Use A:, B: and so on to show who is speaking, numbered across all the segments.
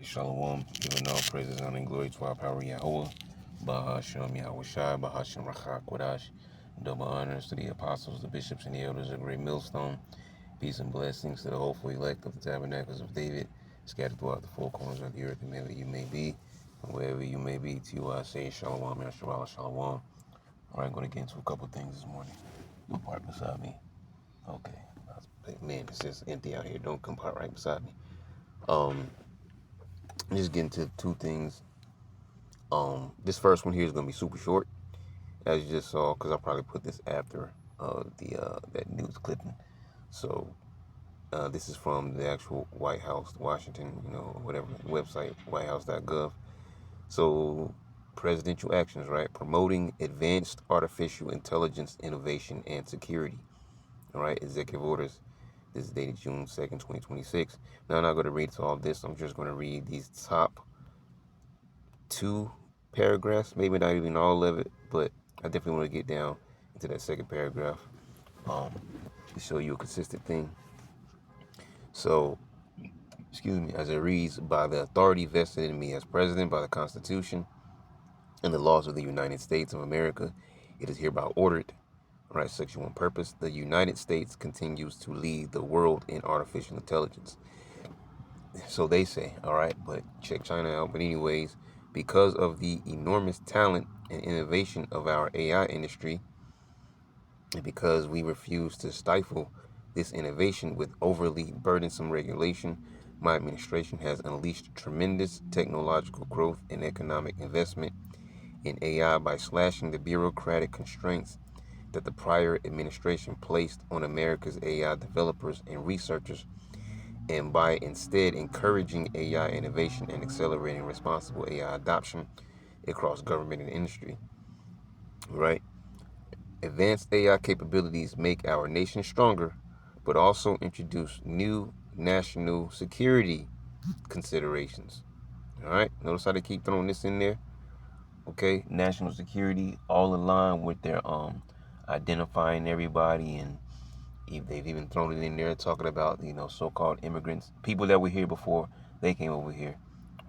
A: Shalom, giving all praises, honor, and glory to our power Yahweh. Bahashem Yahweh Shai, Bahashem Rachak Kodash. Double honors to the apostles, the bishops, and the elders of Great Millstone. Peace and blessings to the hopeful elect of the tabernacles of David, scattered throughout the four corners of the earth, and wherever you may be, and wherever you may be. To you I say Shalom, Yahshua, Shalom. All right, I'm going to get into a couple things this morning. You'll park beside me. Okay. Man, it's just empty out here. Don't come park right beside me. Just get into two things. This first one here is gonna be super short, as you just saw, because I probably put this after that news clipping. So this is from the actual White House, Washington, whatever website, WhiteHouse.gov. So presidential actions, right? Promoting advanced artificial intelligence, innovation, and security. All right, executive orders. This is dated June 2nd, 2026. Now I'm not going to read all this. I'm just going to read these top two paragraphs, maybe not even all of it, but I definitely want to get down into that second paragraph to show you a consistent thing. So, excuse me, as it reads, by the authority vested in me as president by the Constitution and the laws of the United States of America, it is hereby ordered, right, Section 1 purpose, the United States continues to lead the world in artificial intelligence. So they say, all right, but check China out. But anyways, because of the enormous talent and innovation of our AI industry, and because we refuse to stifle this innovation with overly burdensome regulation, my administration has unleashed tremendous technological growth and economic investment in AI by slashing the bureaucratic constraints that the prior administration placed on America's AI developers and researchers, and by instead encouraging AI innovation and accelerating responsible AI adoption across government and industry. Right? Advanced AI capabilities make our nation stronger, but also introduce new national security considerations. All right? Notice how they keep throwing this in there. Okay? National security, all in line with their identifying everybody, and they've even thrown it in there talking about, so-called immigrants, people that were here before they came over here.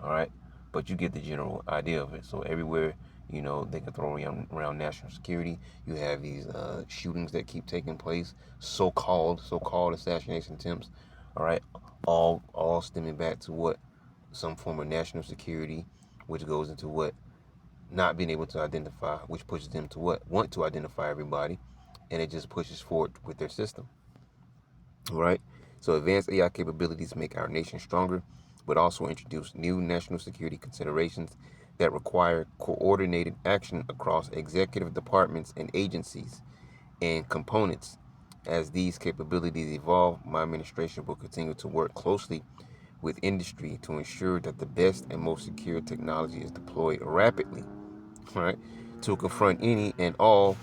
A: All right, but you get the general idea of it. So everywhere, they can throw around national security. You have these shootings that keep taking place, so-called assassination attempts. All right, all stemming back to what, some form of national security, which goes into what, not being able to identify, which pushes them to what, want to identify everybody, and it just pushes forward with their system. All right. So advanced AI capabilities make our nation stronger, but also introduce new national security considerations that require coordinated action across executive departments and agencies and components. As these capabilities evolve, my administration will continue to work closely with industry to ensure that the best and most secure technology is deployed rapidly, right, to confront any and all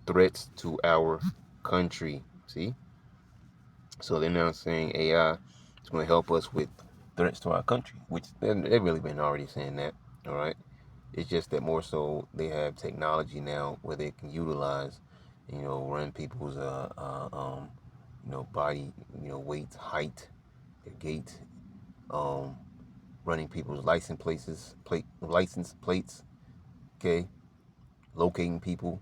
A: threats to our country. See? So they're now saying AI is going to help us with threats to our country, which they've really been already saying that. All right. It's just that more so they have technology now where they can utilize, run people's, body, weight, height, their gait, um, running people's license plates, okay, locating people,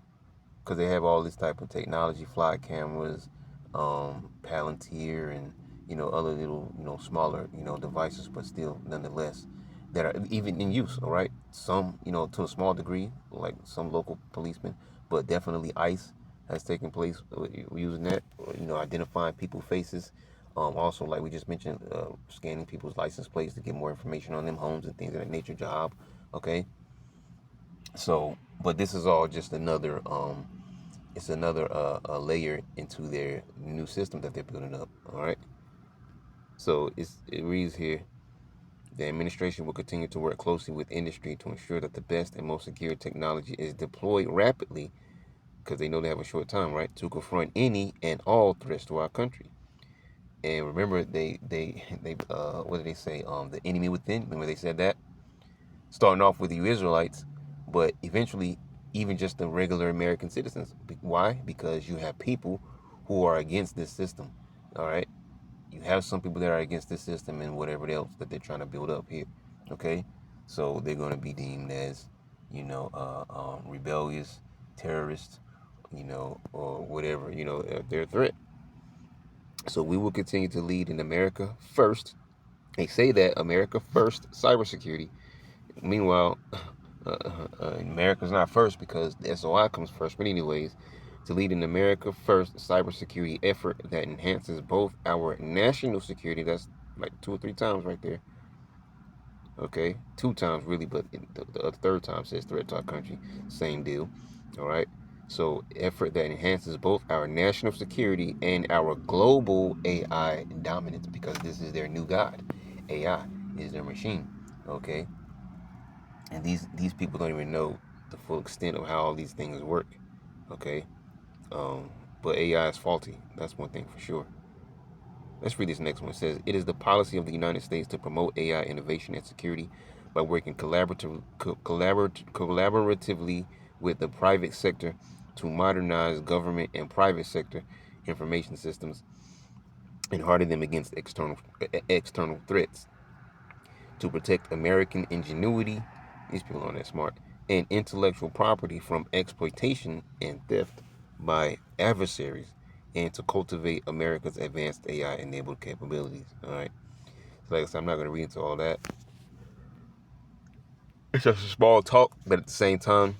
A: because they have all this type of technology, fly cameras, Palantir, and other little, smaller, devices, but still nonetheless that are even in use. All right, some, to a small degree, like some local policemen, but definitely ICE has taken place using that, identifying people's faces. Also, like we just mentioned, scanning people's license plates to get more information on them homes and things of that nature. Job, okay. So, but this is all just another it's another layer into their new system that they're building up. All right. So it reads here: the administration will continue to work closely with industry to ensure that the best and most secure technology is deployed rapidly, because they know they have a short time, right, to confront any and all threats to our country. And remember, they what did they say? The enemy within. Remember they said that, starting off with you Israelites, but eventually even just the regular American citizens. Why? Because you have people who are against this system. All right. you have some people that are against this system and whatever else that they're trying to build up here. Okay, so they're going to be deemed as, rebellious, terrorists, or whatever, if they're a threat. So we will continue to lead in America first. They say that America first cybersecurity. Meanwhile, America's not first because the SOI comes first. But anyways, to lead an America first cybersecurity effort that enhances both our national security. That's like 2 or 3 times right there. Okay, 2 times really, but the third time says threat to our country. Same deal. All right. So effort that enhances both our national security and our global AI dominance, because this is their new god. AI is their machine. Okay. And these people don't even know the full extent of how all these things work. Okay. But AI is faulty. That's one thing for sure. Let's read this next one. It says, it is the policy of the United States to promote AI innovation and security by working collaboratively with the private sector to modernize government and private sector information systems and harden them against external threats, to protect American ingenuity, these people aren't that smart, and intellectual property from exploitation and theft by adversaries, and to cultivate America's advanced AI-enabled capabilities. All right. So like I said, I'm not going to read into all that. It's just a small talk, but at the same time,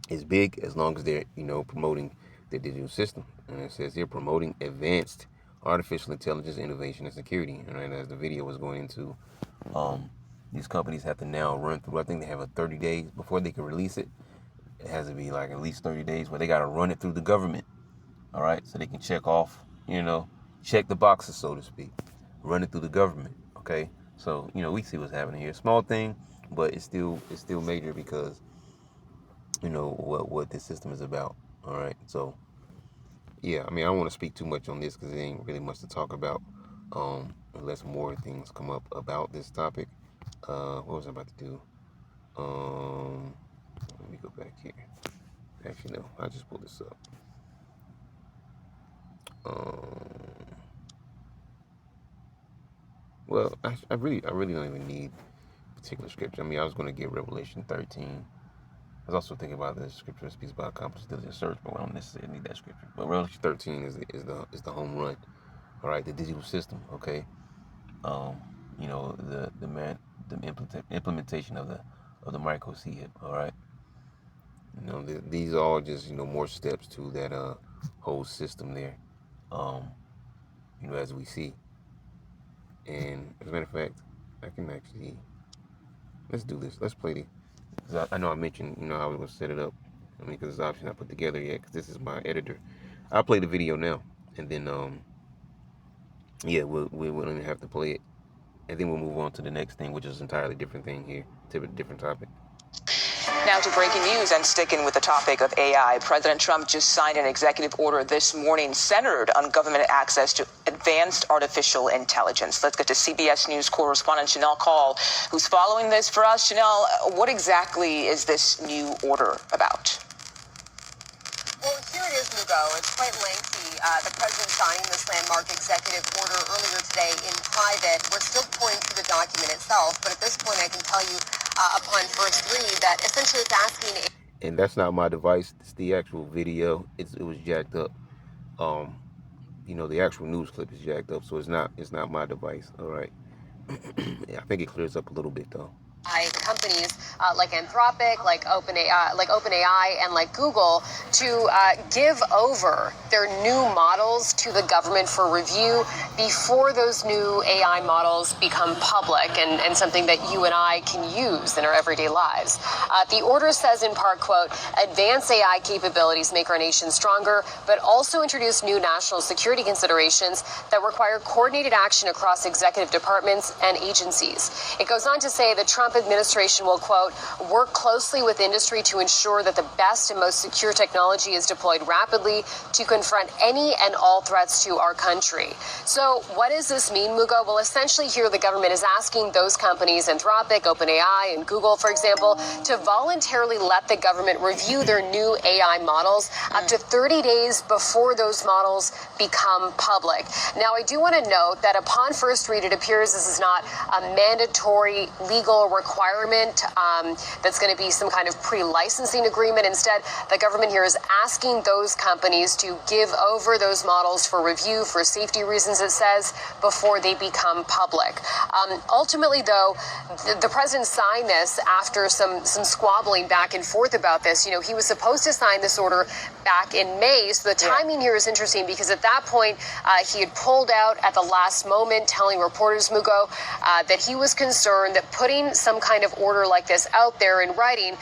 A: it's big as long as they're, promoting the digital system. And it says here, promoting advanced artificial intelligence, innovation, and security. And right, as the video was going into, these companies have to now run through, I think they have a 30 days before they can release it. It has to be like at least 30 days where they got to run it through the government. All right. So they can check off, check the boxes, so to speak, run it through the government. Okay. So, we see what's happening here. Small thing, but it's still major because, what this system is about. All right. So, yeah, I mean, I don't want to speak too much on this because it ain't really much to talk about, unless more things come up about this topic. What was I about to do? Let me go back here. Actually, no, I just pulled this up. Well, I really don't even need particular scripture. I mean, I was going to get Revelation 13. I was also thinking about the scripture that speaks about accomplished diligent search, but I don't necessarily need that scripture. But Revelation 13 is the home run. All right, the digital system. Okay, the implementation of the micro chip. All right, these are all just more steps to that whole system there. As we see. And as a matter of fact, I can actually, let's do this. Let's play the, because I know I mentioned, how we're going to set it up. I mean, because it's option I put together yet, because this is my editor. I'll play the video now, and then, yeah, we'll only have to play it. And then we'll move on to the next thing, which is an entirely different thing here, different topic.
B: Now to breaking news and sticking with the topic of AI. President Trump just signed an executive order this morning centered on government access to advanced artificial intelligence. Let's get to CBS News correspondent Chanel Call, who's following this for us. Chanel, what exactly is this new order about?
C: Well, here it is, Mugo. It's quite lengthy. The president signing this landmark executive order earlier today in private. We're still pouring through the document itself, but at this point I can tell you upon first read that essentially it's asking...
A: And that's not my device. It's the actual video. It was jacked up. The actual news clip is jacked up, so it's not my device. All right. Yeah, I think it clears up a little bit though.
C: Companies like Anthropic, like OpenAI, and like Google to give over their new models to the government for review before those new AI models become public and something that you and I can use in our everyday lives. The order says in part, quote, advanced AI capabilities make our nation stronger, but also introduce new national security considerations that require coordinated action across executive departments and agencies. It goes on to say the Trump administration administration will, quote, work closely with industry to ensure that the best and most secure technology is deployed rapidly to confront any and all threats to our country. So what does this mean, Mugo? Well, essentially here the government is asking those companies, Anthropic, OpenAI, and Google, for example, to voluntarily let the government review their new AI models up to 30 days before those models become public. Now, I do want to note that upon first read, it appears this is not a mandatory legal requirement that's going to be some kind of pre-licensing agreement. Instead, the government here is asking those companies to give over those models for review for safety reasons, it says, before they become public. Ultimately, though, the president signed this after some squabbling back and forth about this. You know, he was supposed to sign this order back in May, so the timing here is interesting because at that point, he had pulled out at the last moment, telling reporters, Mugo, that he was concerned that putting some kind of order like this out there in writing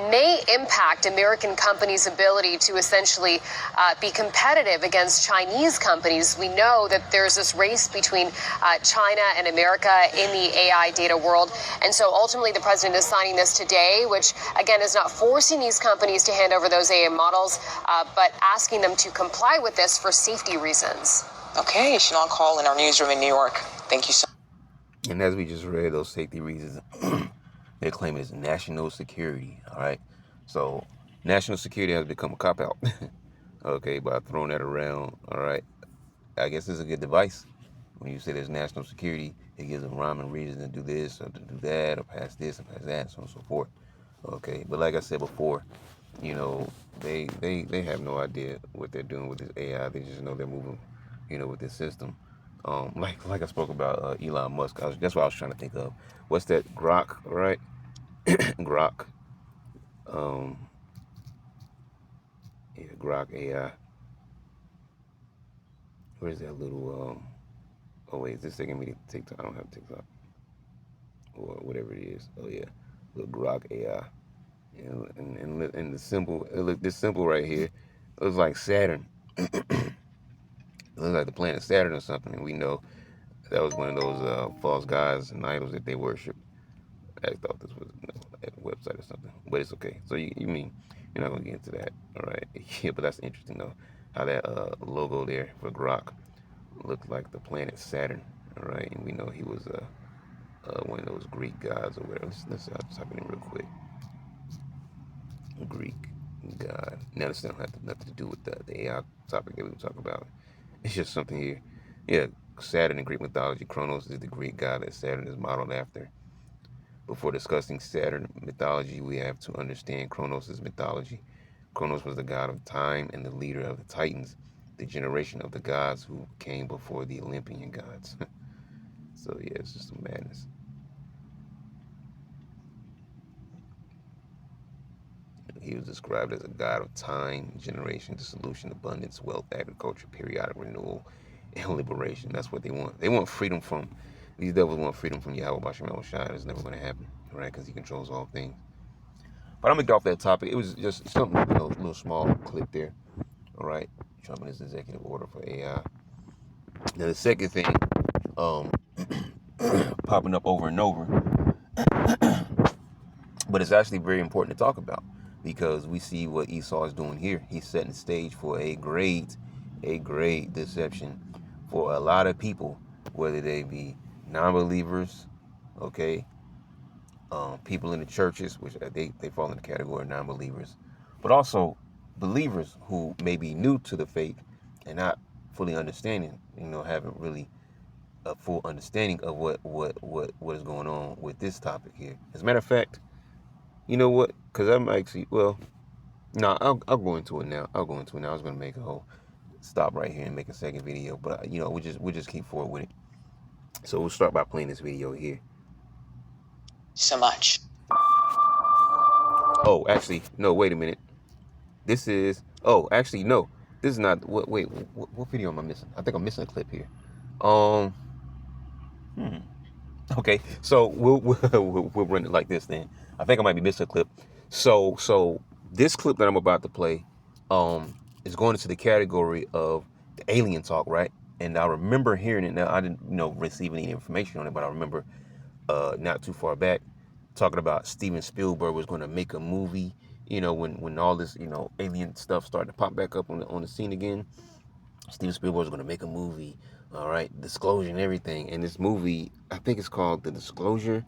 C: may impact American companies' ability to essentially be competitive against Chinese companies. We know that there's this race between China and America in the AI data world. And so ultimately, the president is signing this today, which, again, is not forcing these companies to hand over those AI models, but asking them to comply with this for safety reasons.
B: Okay, Shannon Call in our newsroom in New York. Thank you so much.
A: And as we just read, those safety reasons, they're claiming it's national security, all right? So national security has become a cop-out, okay, by throwing that around, all right? I guess it's a good device. When you say there's national security, it gives them rhyme and reason to do this or to do that or pass this or pass that, so on and so forth, okay? But like I said before, you know, they have no idea what they're doing with this AI. They just know they're moving, you know, with this system. Like I spoke about Elon Musk. That's what I was trying to think of. What's that? Grok, right? Grok. Yeah, Grok AI. Where's that little? Oh wait, is this taking me to TikTok? I don't have TikTok or whatever it is. Oh yeah, little Grok AI. And the symbol. Look, this symbol right here. It looks like Saturn. It looks like the planet Saturn or something, and we know that was one of those false gods and idols that they worship. I thought this was a website or something, but it's okay. So you mean you're not gonna get into that, all right? Yeah, but that's interesting though, how that logo there for Grok looked like the planet Saturn, all right? And we know he was one of those Greek gods or whatever. Let's type it in real quick. Greek god. Now this don't have nothing to do with the AI topic that we were talking about. It's just something here. Yeah, Saturn in Greek mythology. Kronos is the Greek god that Saturn is modeled after. Before discussing Saturn mythology, we have to understand Kronos' mythology. Kronos was the god of time and the leader of the Titans, the generation of the gods who came before the Olympian gods. So yeah, it's just some madness. He was described as a god of time, generation, dissolution, abundance, wealth, agriculture, periodic renewal, and liberation. That's what they want. They want freedom from, these devils want freedom from Yahweh Basham El-Shai. It's never going to happen, right? Because he controls all things. But I'm going to get off that topic. It was just something, you know, a little small clip there, all right? Trump and his executive order for AI. Now, the second thing, popping up over and over, but it's actually very important to talk about, because we see what Esau is doing here. He's setting the stage for a great deception for a lot of people, whether they be non-believers, okay, people in the churches, which they fall in the category of non-believers, but also believers who may be new to the faith and not fully understanding, you know, haven't really a full understanding of what is going on with this topic here. As a matter of fact, you know what? Because I'm actually, well, no, I'll go into it now. I was going to make a whole stop right here and make a second video, but you know, we'll just keep forward with it. So we'll start by playing this video here.
B: So much.
A: Oh, actually, no. Wait a minute. This is. Oh, actually, no. This is not. Wait. What video am I missing? I think I'm missing a clip here. Okay. So we'll run it like this then. I think I might be missing a clip. So this clip that I'm about to play is going into the category of the alien talk, right? And I remember hearing it. Now I didn't receive any information on it, but I remember not too far back talking about Steven Spielberg was going to make a movie. You know, when all this, alien stuff started to pop back up on the scene again. Steven Spielberg was going to make a movie. All right, Disclosure and everything. And this movie, I think it's called The Disclosure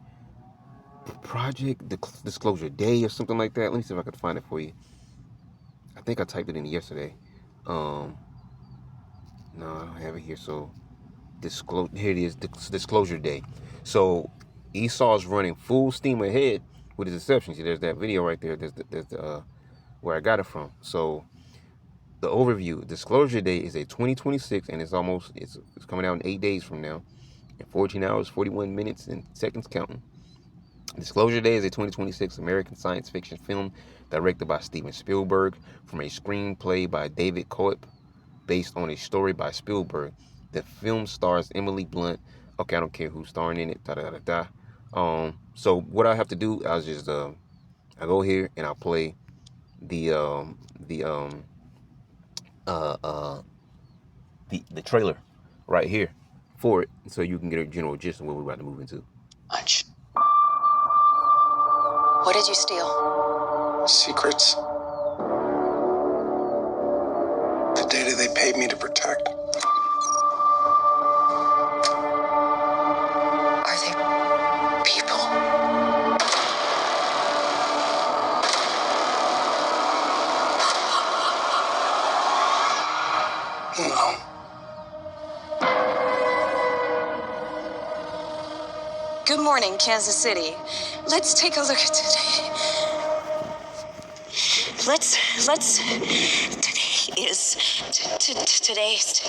A: Project, the Disclosure Day or something like that. Let me see if I can find it for you. I think I typed it in yesterday. No, I don't have it here. So here it is, Disclosure Day. So Esau's running full steam ahead with his deception. See, there's that video right there. There's the where I got it from. So the overview: Disclosure Day is a 2026, and it's coming out in 8 days from now, in 14 hours, 41 minutes, and seconds counting. Disclosure Day is a 2026 American science fiction film directed by Steven Spielberg from a screenplay by David Coep, based on a story by Spielberg. The film stars Emily Blunt. Okay, I don't care who's starring in it. So what I have to do, I go here and I'll play the trailer right here for it, so you can get a general gist of what we're about to move into.
B: Much.
D: What did you steal?
E: Secrets. The data they paid me to protect.
D: Are they people?
E: No.
D: Good morning, Kansas City. Let's take a look at today. Today's.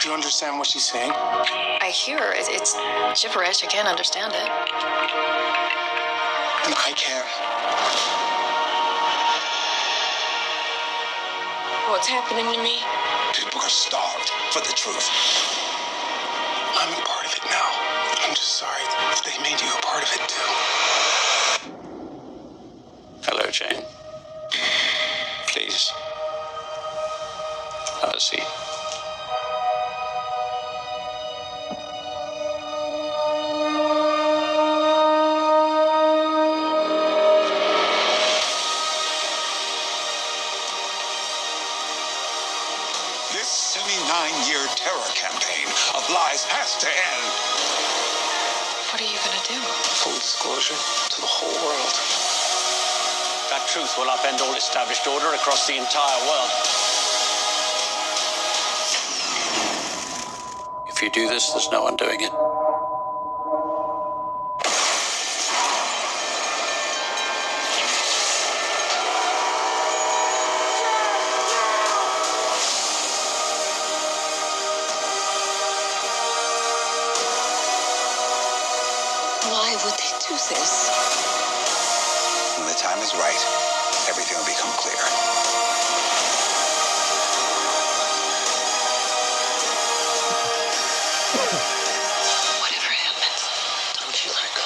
E: Do you understand what she's saying?
D: I hear her. It's gibberish. I can't understand it.
E: And I can.
D: What's happening to me?
E: People are starved for the truth. I'm a part of it now. I'm just sorry that they made you a part of it too.
F: Hello, Jane. Please. Have a seat.
E: This 79-year terror campaign of lies has to end.
D: What are you gonna do?
E: Full disclosure to the whole world.
F: That truth will upend all established order across the entire world. If you do this, there's no undoing it.
D: Why would they do this?
E: When the time is right, everything will become clear.
D: Whatever happens, don't you let go.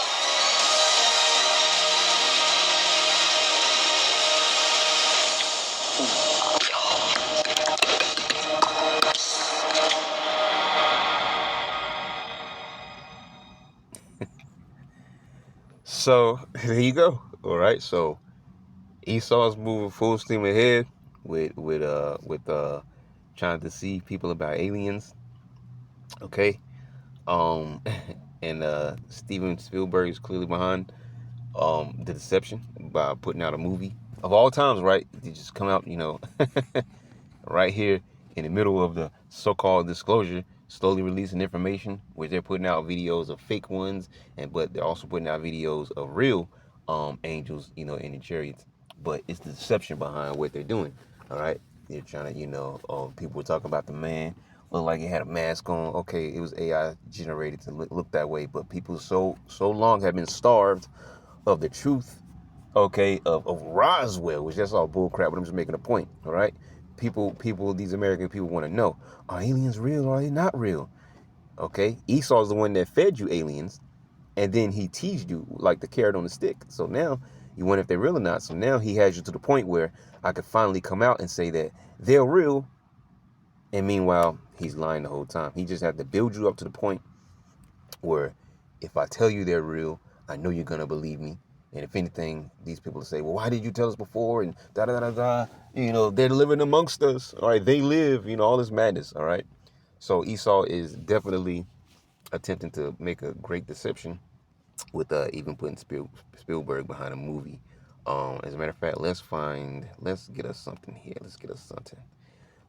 A: So there you go. All right. So Esau's moving full steam ahead with trying to deceive people about aliens. Okay. And Steven Spielberg is clearly behind the deception by putting out a movie of all times, right? They just come out, right here in the middle of the so-called disclosure, slowly releasing information where they're putting out videos of fake ones, but they're also putting out videos of real angels, in the chariots. But it's the deception behind what they're doing. All right, they're trying to, people were talking about the man looked like he had a mask on. Okay, it was AI generated to look that way, but people so long have been starved of the truth, okay, of Roswell, which that's all bull crap, but I'm just making a point. All right, people, these American people want to know, are aliens real or are they not real? Okay, Esau's the one that fed you aliens, and then he teased you like the carrot on the stick. So now, You wonder if they're real or not. So now he has you to the point where I could finally come out and say that they're real. And meanwhile, he's lying the whole time. He just had to build you up to the point where if I tell you they're real, I know you're going to believe me. And if anything, these people say, well, why did you tell us before? And da-da-da-da-da. You know, they're living amongst us. All right, they live, you know, all this madness. All right. So Esau is definitely attempting to make a great deception with even putting Spielberg behind a movie. As a matter of fact, let's get us something here.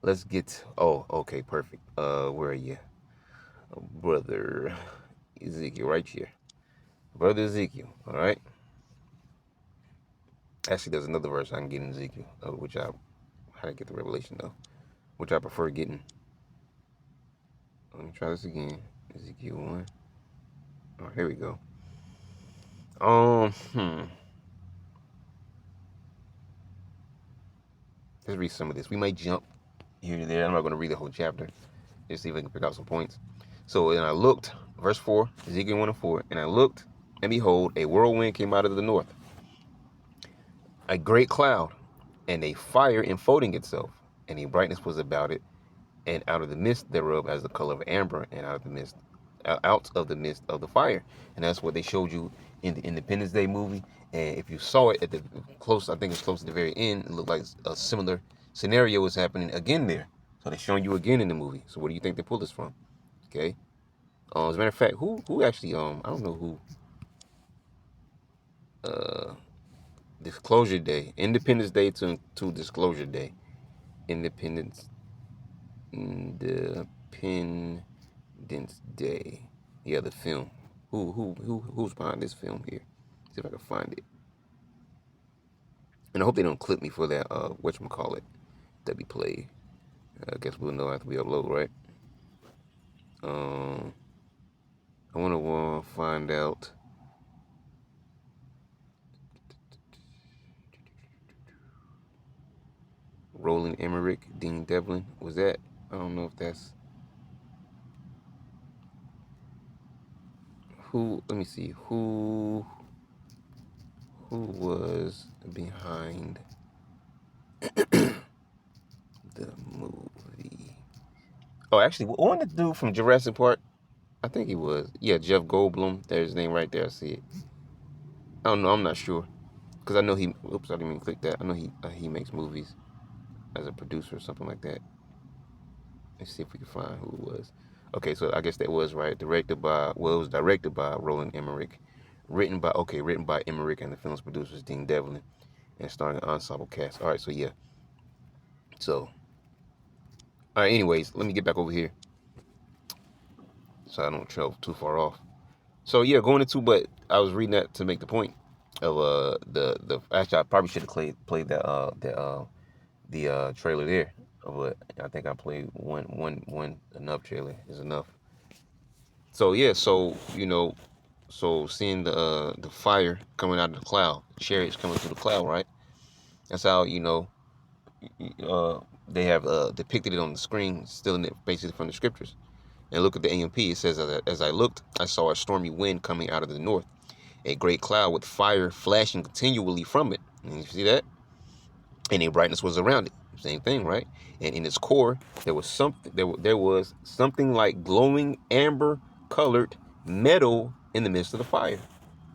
A: Let's get, oh, okay, perfect. Where are you? Brother Ezekiel, right here. Brother Ezekiel, all right? Actually, there's another verse I can get in Ezekiel, how to get the revelation, though, which I prefer getting. Let me try this again. Ezekiel 1. All right, here we go. Let's read some of this. We might jump here and there. I'm not going to read the whole chapter. Just see if I can pick out some points. So, and I looked, verse 4, Ezekiel 1 and 4, and I looked, and behold, a whirlwind came out of the north, a great cloud, and a fire enfolding itself, and a brightness was about it, and out of the midst thereof as the color of amber, and out of the midst of the fire. And that's what they showed you in the Independence Day movie. And if you saw it at the close, I think it's close to the very end, it looked like a similar scenario was happening again there. So they're showing you again in the movie. So what do you think they pulled this from? Okay. As a matter of fact, who actually, I don't know who, Disclosure Day, Independence Day to Disclosure Day, Independence Day. Yeah, the film. Who's behind this film here? See if I can find it. And I hope they don't clip me for that, whatchamacallit, that we played. I guess we'll know after we upload, right? I want to find out. Roland Emmerich, Dean Devlin. Was that? I don't know if that's. Who? Let me see. Who was behind the movie? Oh, actually, wasn't the dude from Jurassic Park? I think he was. Yeah, Jeff Goldblum. There's his name right there. I see it. I don't know. I'm not sure. Because I know he... Oops, I didn't even click that. I know he makes movies as a producer or something like that. Let's see if we can find who it was. Okay, so I guess that was right. It was directed by Roland Emmerich. Written by Emmerich, and the film's producers Dean Devlin, and starring an ensemble cast. All right, so yeah. So, all right, anyways, let me get back over here so I don't travel too far off. So yeah, but I was reading that to make the point of actually I probably should have played the trailer there, but I think I played one enough. Trailer is enough. So yeah, so seeing the fire coming out of the cloud, chariots coming through the cloud, right? That's how they have depicted it on the screen, stealing it basically from the scriptures. And look at the AMP. It says, as I looked, I saw a stormy wind coming out of the north, a great cloud with fire flashing continually from it. And you see that? And a brightness was around it. Same thing, right? And in its core, there was something like glowing amber-colored metal in the midst of the fire.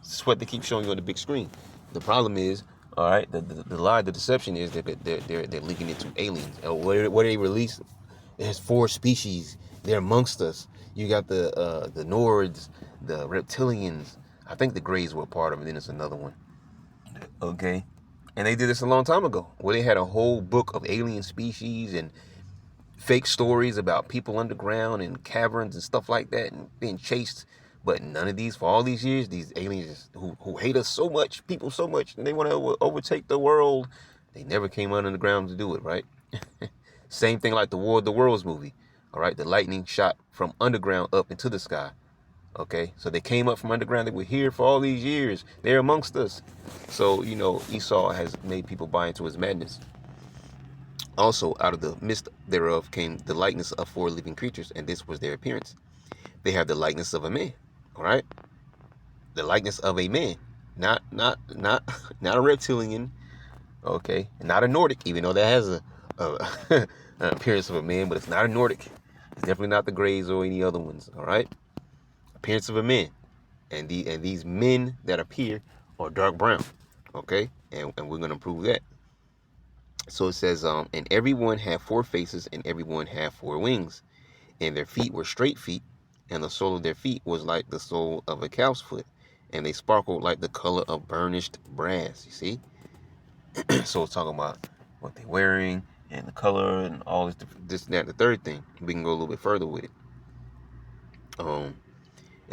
A: This is what they keep showing you on the big screen. The problem is, all right, the lie, the deception is that they're linking it to aliens. What they release? There's 4 species. They're amongst us. You got the Nords, the reptilians. I think the Greys were a part of it. Then it's another one. Okay. And they did this a long time ago, where they had a whole book of alien species and fake stories about people underground and caverns and stuff like that and being chased. But none of these, for all these years, these aliens who hate us so much, people so much, and they want to overtake the world, they never came under the ground to do it, right? Same thing like the War of the Worlds movie. All right, the lightning shot from underground up into the sky. Okay, so they came up from underground. They were here for all these years. They're amongst us. So, Esau has made people buy into his madness. Also, out of the midst thereof came the likeness of 4 living creatures, and this was their appearance. They have the likeness of a man. All right, the likeness of a man. Not a reptilian. Okay, not a Nordic, even though that has a an appearance of a man, but it's not a Nordic. It's definitely not the Greys or any other ones. All right, appearance of a man, and these men that appear are dark brown. Okay, and we're gonna prove that. So it says, and everyone had 4 faces, and everyone had 4 wings, and their feet were straight feet, and the sole of their feet was like the sole of a cow's foot, and they sparkled like the color of burnished brass. You see? So it's talking about what they're wearing and the color and all this, that, the third thing. We can go a little bit further with it. And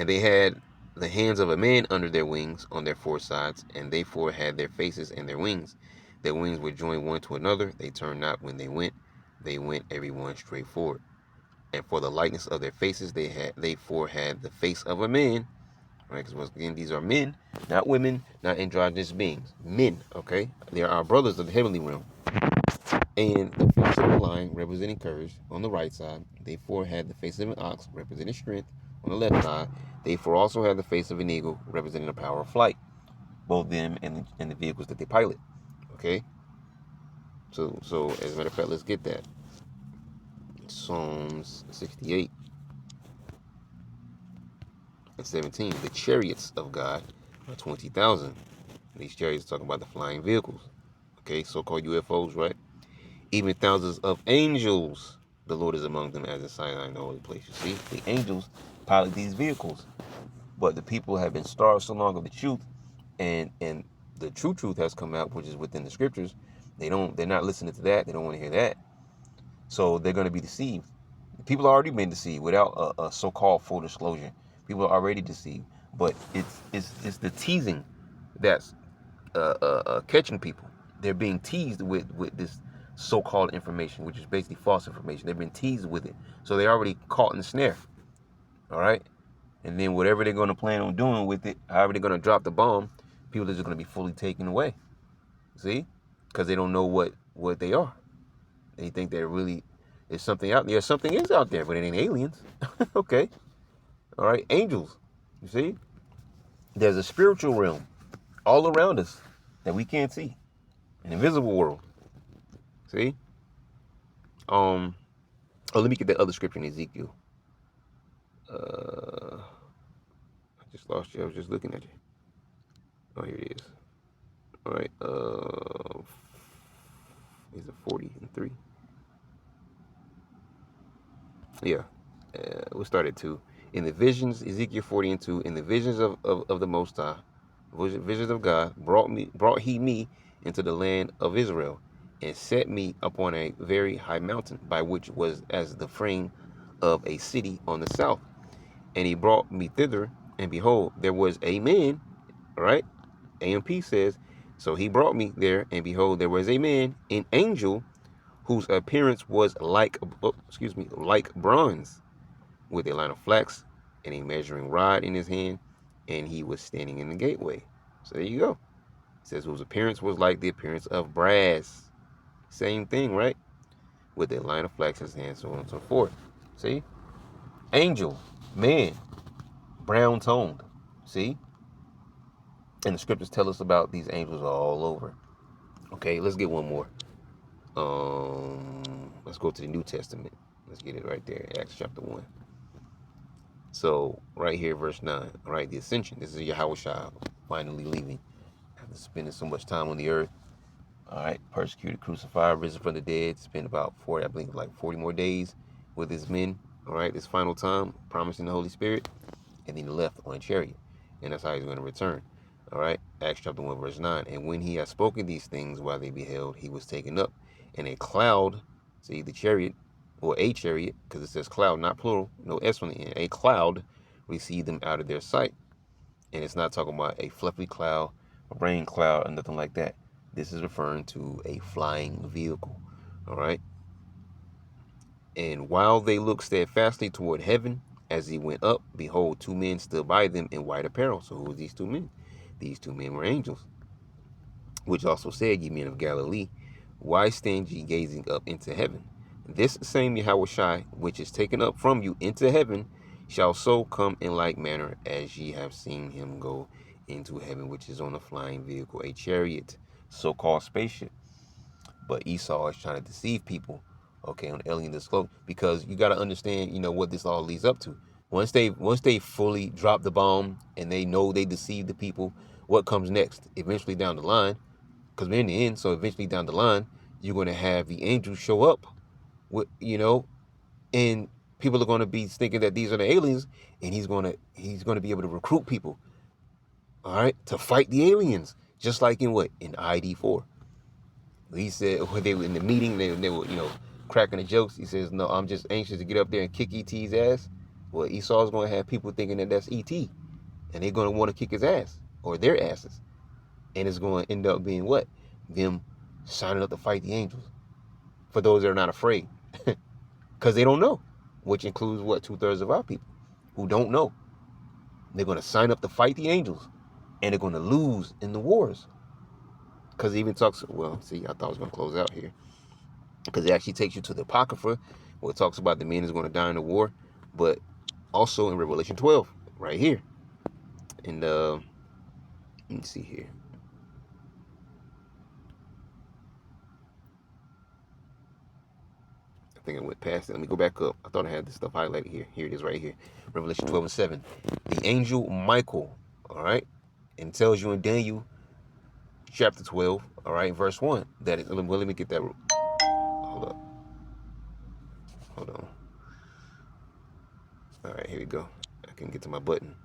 A: they had the hands of a man under their wings on their 4 sides, and they 4 had their faces and their wings. Their wings were joined one to another. They turned not when they went. They went everyone straight forward. And for the likeness of their faces, they 4 had the face of a man. Right? Because once again, these are men, not women, not androgynous beings. Men, okay? They are our brothers of the heavenly realm. And the face of a lion, representing courage, on the right side. They 4 had the face of an ox, representing strength, on the left side. They 4 also had the face of an eagle, representing the power of flight. Both them and the vehicles that they pilot. Okay? So as a matter of fact, let's get that. Psalms 68 and 17. The chariots of God are 20,000. These chariots are talking about the flying vehicles. Okay, so-called UFOs, right? Even thousands of angels, the Lord is among them as in Sinai in the holy place. You see, the angels pilot these vehicles. But the people have been starved so long of the truth, and the true truth has come out, which is within the scriptures. They're not listening to that. They don't want to hear that. So they're going to be deceived. People are already been deceived without a so-called full disclosure. People are already deceived, but it's the teasing that's catching people. They're being teased with this so-called information, which is basically false information. They've been teased with it, so they're already caught in the snare. All right, and then whatever they're going to plan on doing with it, however they're going to drop the bomb, people are just going to be fully taken away. See, because they don't know what they are. They think there really is something out there. Something is out there, but it ain't aliens. Okay, all right, angels. You see, there's a spiritual realm all around us that we can't see, an invisible world. See? Oh, let me get that other scripture in Ezekiel. I just lost you. I was just looking at you. Oh, here it is. All right. Is it 40:3? Yeah. We'll start at 2. In the visions, Ezekiel 40:2. In the visions of the Most High, visions of God, brought he me into the land of Israel, and set me upon a very high mountain, by which was as the frame of a city on the south. And he brought me thither, and behold, there was a man. All right, AMP says, so he brought me there, and behold, there was a man, an angel, whose appearance was like bronze, with a line of flax and a measuring rod in his hand, and he was standing in the gateway. So there you go. It says whose appearance was like the appearance of brass. Same thing, right? With a line of flax in his hand, so on and so forth. See? Angel, man, brown toned. See? And the scriptures tell us about these angels all over. Okay, let's get one more. Let's go to the New Testament. Let's get it right there. Acts chapter 1. So right here, verse 9. All right, the ascension. This is Yahushua finally leaving after spending so much time on the earth. All right, persecuted, crucified, risen from the dead. Spent about 40 more days with his men. All right, this final time, promising the Holy Spirit, and then he left on a chariot, and that's how he's going to return. All right, Acts chapter 1, verse 9. And when he had spoken these things while they beheld, he was taken up, and a cloud, see the chariot, or a chariot, because it says cloud, not plural, no S on the end. A cloud received them out of their sight. And it's not talking about a fluffy cloud, a rain cloud, or nothing like that. This is referring to a flying vehicle. All right. And while they looked steadfastly toward heaven as he went up, behold, 2 men stood by them in white apparel. So who were these 2 men? These 2 men were angels, which also said, ye men of Galilee, why stand ye gazing up into heaven? This same Yahushua, which is taken up from you into heaven, shall so come in like manner as ye have seen him go into heaven, which is on a flying vehicle, a chariot, so-called spaceship. But Esau is trying to deceive people, okay, on alien disclosure, because you got to understand, what this all leads up to. Once they fully drop the bomb and they know they deceived the people, what comes next? Eventually down the line, because we're in the end, so eventually down the line, you're going to have the angels show up, with and people are going to be thinking that these are the aliens, and he's going to be able to recruit people, all right, to fight the aliens, just like in ID4. He said when they were in the meeting, they were cracking the jokes. He says, "No, I'm just anxious to get up there and kick ET's ass." Well, Esau's going to have people thinking that that's ET, and they're going to want to kick his ass or their asses, and it's going to end up being what? Them signing up to fight the angels. For those that are not afraid, because they don't know, which includes 2/3 of our people who don't know. They're going to sign up to fight the angels, and they're going to lose in the wars. Because it even talks, I thought I was going to close out here. Because it actually takes you to the Apocrypha, where it talks about the men is going to die in the war. But also in Revelation 12, right here. And let me see here. I think I went past it. Let me go back up. I thought I had this stuff highlighted here. Here it is right here. Revelation 12:7. The angel Michael, all right? And it tells you in Daniel chapter 12, all right, verse 1. That is, let me get that. Hold on. All right, here we go. I can get to my button.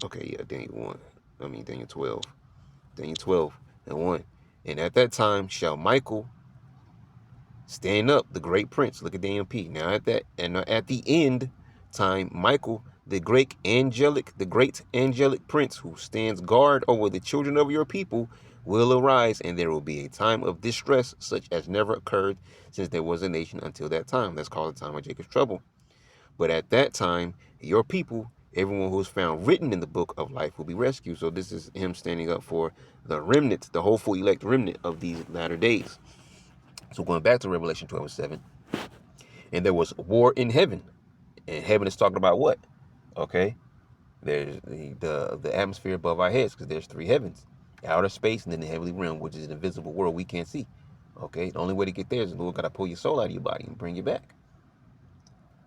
A: Okay, yeah, Daniel 12. Daniel 12:1. And at that time shall Michael stand up, the great prince. Look at the MP. Now at the end time, Michael, the great angelic prince who stands guard over the children of your people, will arise, and there will be a time of distress such as never occurred since there was a nation until that time. That's called the time of Jacob's trouble. But at that time, your people, everyone who is found written in the book of life, will be rescued. So this is him standing up for the remnant, the hopeful elect remnant of these latter days. So going back to Revelation 12:7, and there was war in heaven. And heaven is talking about what? Okay, there's the atmosphere above our heads, because there's 3 heavens: outer space, and then the heavenly realm, which is an invisible world we can't see. Okay, the only way to get there is the Lord got to pull your soul out of your body and bring you back.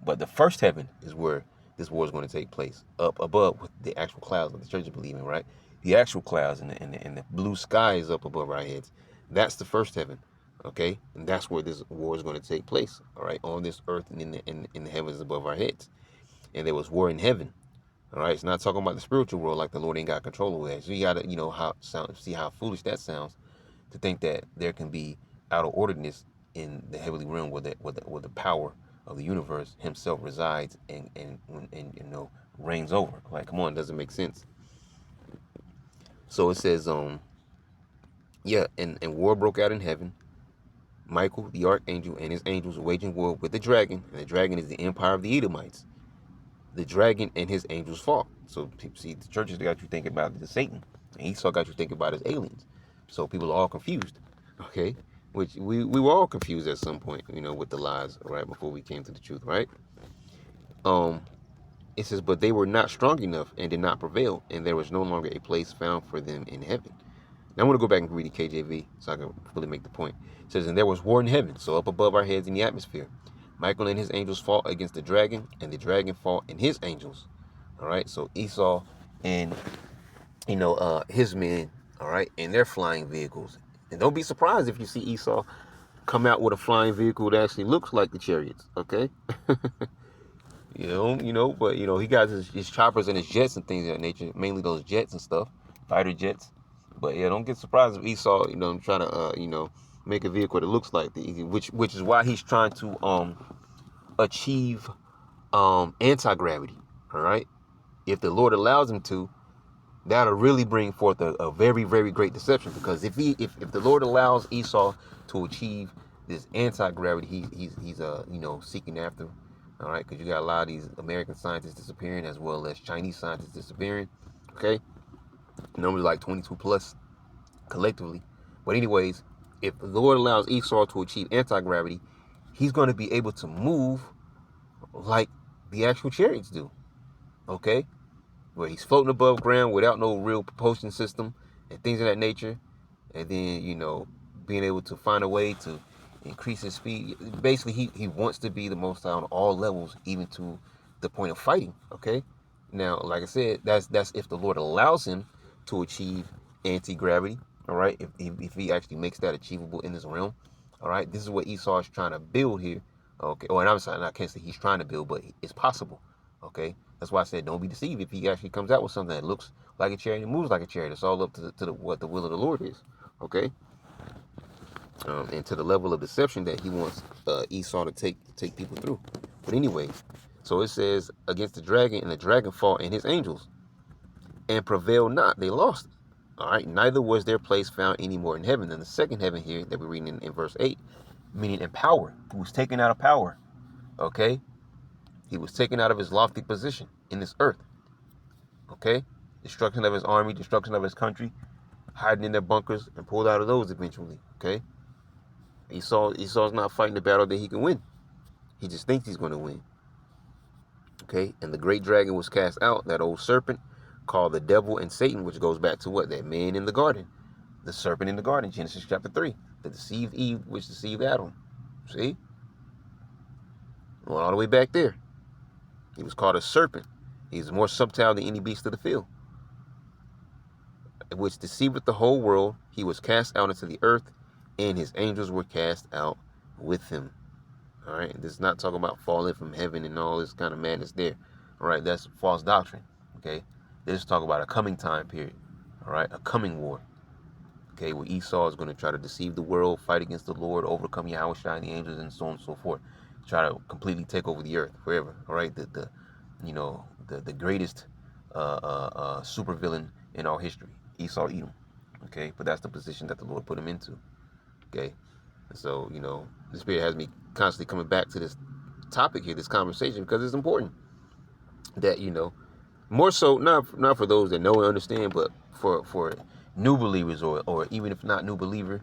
A: But the first heaven is where this war is going to take place, up above with the actual clouds that the church is believing, right? The actual clouds and the blue sky is up above our heads. That's the first heaven. Okay, and that's where this war is going to take place, all right, on this earth and in the heavens above our heads. And there was war in heaven, all right. It's not talking about the spiritual world, like the Lord ain't got control over that. So you got to, see how foolish that sounds, to think that there can be out of orderness in the heavenly realm where the power of the universe himself resides and reigns over. Like, come on, it doesn't make sense. So it says, and war broke out in heaven. Michael, the archangel, and his angels were waging war with the dragon, and the dragon is the empire of the Edomites. The dragon and his angels fought. So, see, the churches got you thinking about the Satan, and Esau got you thinking about his aliens. So people are all confused, okay? Which we were all confused at some point, with the lies, right, before we came to the truth, right? It says, but they were not strong enough and did not prevail, and there was no longer a place found for them in heaven. Now I'm going to go back and read the KJV so I can really make the point. It says, and there was war in heaven, so up above our heads in the atmosphere. Michael and his angels fought against the dragon, and the dragon fought and his angels. All right, so Esau and, his men, all right, in their flying vehicles. And don't be surprised if you see Esau come out with a flying vehicle that actually looks like the chariots, okay? But he got his choppers and his jets and things of that nature, mainly those jets and stuff, fighter jets. But yeah, don't get surprised if Esau, trying to, make a vehicle that looks like which is why he's trying to achieve anti-gravity. All right, if the Lord allows him to, that'll really bring forth a very, very great deception. Because if the Lord allows Esau to achieve this anti-gravity, he's seeking after. All right, because you got a lot of these American scientists disappearing, as well as Chinese scientists disappearing. Okay. Numbers like 22 plus collectively. But anyways, if the Lord allows Esau to achieve anti-gravity, he's going to be able to move like the actual chariots do. Okay? where he's floating above ground without no real propulsion system and things of that nature. And then, you know, being able to find a way to increase his speed. Basically, he wants to be the Most High on all levels, even to the point of fighting. Okay. Now, like I said, that's if the Lord allows him to achieve anti-gravity. All right. If he actually makes that achievable in this realm. All right. This is what Esau is trying to build here. Okay. Oh, and I'm sorry, I can't say he's trying to build, but it's possible. Okay. That's why I said don't be deceived if he actually comes out with something that looks like a chariot and moves like a chariot. It's all up to what the will of the Lord is. Okay. And to the level of deception that he wants Esau to take people through. But anyway, so it says against the dragon, and the dragon fought and his angels, and prevailed not. They lost. All right. Neither was their place found any more in heaven. Than the second heaven here that we're reading in verse 8, meaning in power. He was taken out of power. Okay. He was taken out of his lofty position in this earth. Okay. Destruction of his army, destruction of his country, hiding in their bunkers, and pulled out of those eventually. Okay. Esau's not fighting the battle that he can win. He just thinks he's going to win. Okay. And the great dragon was cast out, that old serpent called the devil and Satan, which goes back to what? That man in the garden. The serpent in the garden, Genesis chapter 3. That deceived Eve, which deceived Adam. See? Going all the way back there. He was called a serpent. He's more subtle than any beast of the field, which deceiveth the whole world. He was cast out into the earth, and his angels were cast out with him. All right. This is not talking about falling from heaven and all this kind of madness there. All right. That's false doctrine. Okay. This is talking about a coming time period. All right. A coming war. Okay. Where Esau is going to try to deceive the world, fight against the Lord, overcome Yahushua and the angels, and so on and so forth. Try to completely take over the earth forever. All right. The greatest supervillain in all history, Esau Edom. Okay. But that's the position that the Lord put him into. Okay. And so, you know, the Spirit has me constantly coming back to this topic here, this conversation, because it's important that, you know, more so not for those that know and understand, but for new believers, or even if not new believer,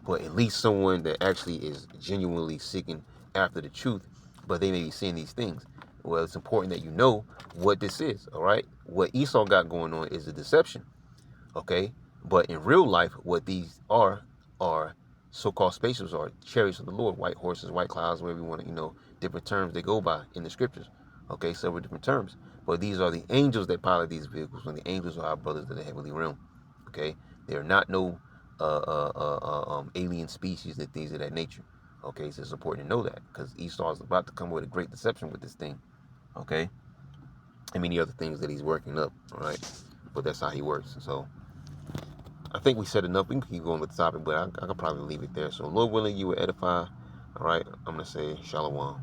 A: but at least someone that actually is genuinely seeking after the truth, but they may be seeing these things. Well, it's important that you know what this is. All right. What Esau got going on is a deception. Okay. But in real life, what these are so-called spaceships, or chariots of the Lord, white horses, white clouds, whatever you want to, you know, different terms they go by in the scriptures. Okay, several different terms. But these are the angels that pilot these vehicles, and the angels are our brothers of the heavenly realm. Okay, they are not no alien species and things of that nature. Okay, so it's important to know that, because Esau is about to come with a great deception with this thing. Okay, and many other things that he's working up. All right, but that's how he works. So I think we said enough. We can keep going with the topic, but I could probably leave it there. So Lord willing, you will edify. All right, I'm going to say shalom.